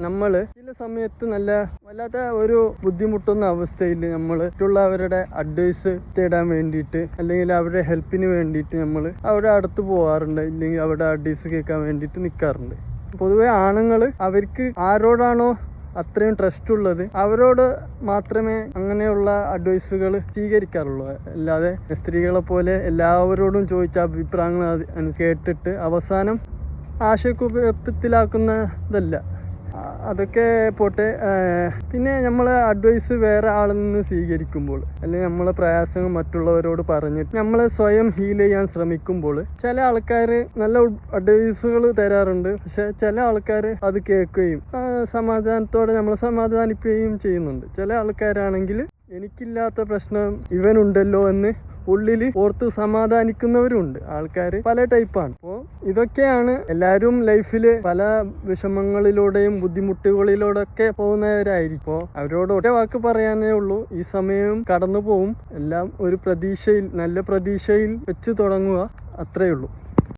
നമ്മൾ ചില സമയത്ത് വല്ലാത്ത ഒരു ബുദ്ധിമുട്ടുന്ന അവസ്ഥയിൽ നമ്മൾ മറ്റുള്ളവരുടെ അഡ്വൈസ് തേടാൻ വേണ്ടിയിട്ട് അല്ലെങ്കിൽ അവരുടെ ഹെൽപ്പിന് വേണ്ടിയിട്ട് നമ്മൾ അവരുടെ അടുത്ത് പോകാറുണ്ട്, ഇല്ലെങ്കിൽ അവരുടെ അഡ്വൈസ് കേൾക്കാൻ വേണ്ടിയിട്ട് നിൽക്കാറുണ്ട്. പൊതുവെ ആണുങ്ങൾ അവർക്ക് ആരോടാണോ അത്രയും ട്രസ്റ്റ് ഉള്ളത് അവരോട് മാത്രമേ അങ്ങനെയുള്ള അഡ്വൈസുകൾ സ്വീകരിക്കാറുള്ളൂ. അല്ലാതെ സ്ത്രീകളെ പോലെ എല്ലാവരോടും ചോദിച്ച അഭിപ്രായങ്ങൾ കേട്ടിട്ട് അവസാനം ആശയക്കുഴപ്പത്തിലാക്കുന്നതല്ല. അതൊക്കെ പോട്ടെ. പിന്നെ നമ്മളെ അഡ്വൈസ് വേറെ ആളിൽ നിന്ന് സ്വീകരിക്കുമ്പോൾ അല്ലെങ്കിൽ നമ്മളെ പ്രയാസങ്ങൾ മറ്റുള്ളവരോട് പറഞ്ഞിട്ട് നമ്മളെ സ്വയം ഹീൽ ചെയ്യാൻ ശ്രമിക്കുമ്പോൾ ചില ആൾക്കാർ നല്ല അഡ്വൈസുകൾ തരാറുണ്ട്. പക്ഷെ ചില ആൾക്കാർ അത് കേൾക്കുകയും സമാധാനത്തോടെ നമ്മളെ സമാധാനിക്കുകയും ചെയ്യുന്നുണ്ട്. ചില ആൾക്കാരാണെങ്കിൽ എനിക്കില്ലാത്ത പ്രശ്നം ഇവനുണ്ടല്ലോ എന്ന് ഉള്ളിൽ ഓർത്ത് സമാധാനിക്കുന്നവരുണ്ട്. ആൾക്കാർ പല ടൈപ്പാണ്. അപ്പോൾ ഇതൊക്കെയാണ്. എല്ലാവരും ലൈഫിൽ പല വിഷമങ്ങളിലൂടെയും ബുദ്ധിമുട്ടുകളിലൂടെയൊക്കെ പോകുന്നവരായിരിക്കും. അപ്പോൾ അവരോട് ഒറ്റ വാക്ക് പറയാനേ ഉള്ളൂ, ഈ സമയവും കടന്നു പോവും. എല്ലാം ഒരു പ്രതീക്ഷയിൽ, നല്ല പ്രതീക്ഷയിൽ വെച്ച് തുടങ്ങുക, അത്രയേ ഉള്ളൂ.